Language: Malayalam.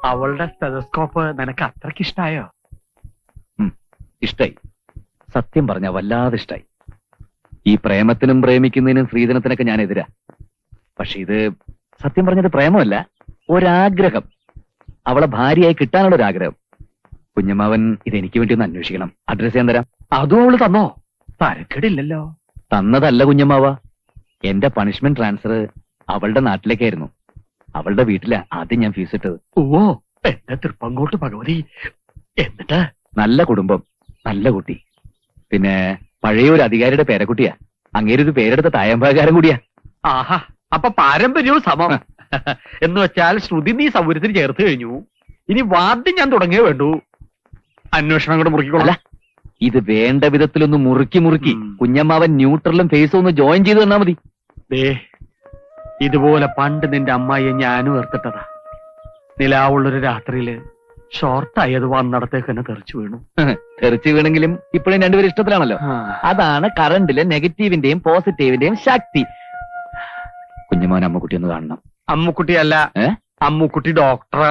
അവളുടെ സ്റ്റെതസ്കോപ്പ് നിനക്ക് അത്രക്ക് ഇഷ്ടായോ? ഇഷ്ടായി. സത്യം പറഞ്ഞ വല്ലാതെ ഇഷ്ടായി. ഈ പ്രേമത്തിനും പ്രേമിക്കുന്നതിനും സ്ത്രീധനത്തിനൊക്കെ ഞാൻ എതിരാ. പക്ഷെ ഇത് സത്യം പറഞ്ഞത് പ്രേമമല്ല, ഒരാഗ്രഹം. അവളെ ഭാര്യയായി കിട്ടാനുള്ള ഒരു ആഗ്രഹം. കുഞ്ഞമ്മാവൻ ഇതെനിക്ക് വേണ്ടി ഒന്ന് അന്വേഷിക്കണം. അഡ്രസ് ഞാൻ തരാം. അതും അവള് തന്നോ? തരക്കേടില്ലല്ലോ. തന്നതല്ല കുഞ്ഞമ്മാവ, എന്റെ പണിഷ്മെന്റ് ട്രാൻസ്ഫർ അവളുടെ നാട്ടിലേക്കായിരുന്നു. അവളുടെ വീട്ടിലാ ആദ്യം ഞാൻ ഫീസ് ഇട്ടത്. ഓ, എന്റെ തൃപ്പങ്കോട്ട് ഭഗവതി. എന്നിട്ട്? നല്ല കുടുംബം, നല്ല കുട്ടി. പിന്നെ പഴയ ഒരു അധികാരിയുടെ പേരക്കുട്ടിയാ. അങ്ങേരൊരു പേരെടുത്ത തായമ്പാകാരം കൂടിയാ. ആഹാ, അപ്പൊ പാരമ്പര്യവും സമം. എന്ന് വെച്ചാൽ ശ്രുതി നീ സൗകര്യത്തിന് ചേർത്ത് കഴിഞ്ഞു. ഇനി വാദ്യം ഞാൻ തുടങ്ങിയേ വേണ്ടു. അന്വേഷണം കൂടെ മുറുക്കിക്കൊള്ളാം. ഇത് വേണ്ട വിധത്തിലൊന്ന് മുറുക്കി കുഞ്ഞമ്മാവൻ ന്യൂട്രലും ഫേസും ഒന്ന് ജോയിൻ ചെയ്ത് തന്നാ മതി. ഇതുപോലെ പണ്ട് നിന്റെ അമ്മായിയെ ഞാനും ഏർത്തിട്ടതാ. നിലാവുള്ളൊരു രാത്രിയില് ഷോർട്ടായത് വന്നിടത്തേക്ക് തന്നെ തെറിച്ചു വീണു. തെറിച്ചു വീണെങ്കിലും ഇപ്പോഴും രണ്ടുപേരും ഇഷ്ടത്തിലാണല്ലോ. അതാണ് കറണ്ടിലെ നെഗറ്റീവിന്റെയും പോസിറ്റീവിന്റെയും ശക്തി. കുഞ്ഞുമോൻ അമ്മുക്കുട്ടി ഒന്ന് കാണണം. അമ്മുക്കുട്ടിയല്ല, അമ്മുക്കുട്ടി ഡോക്ടർ.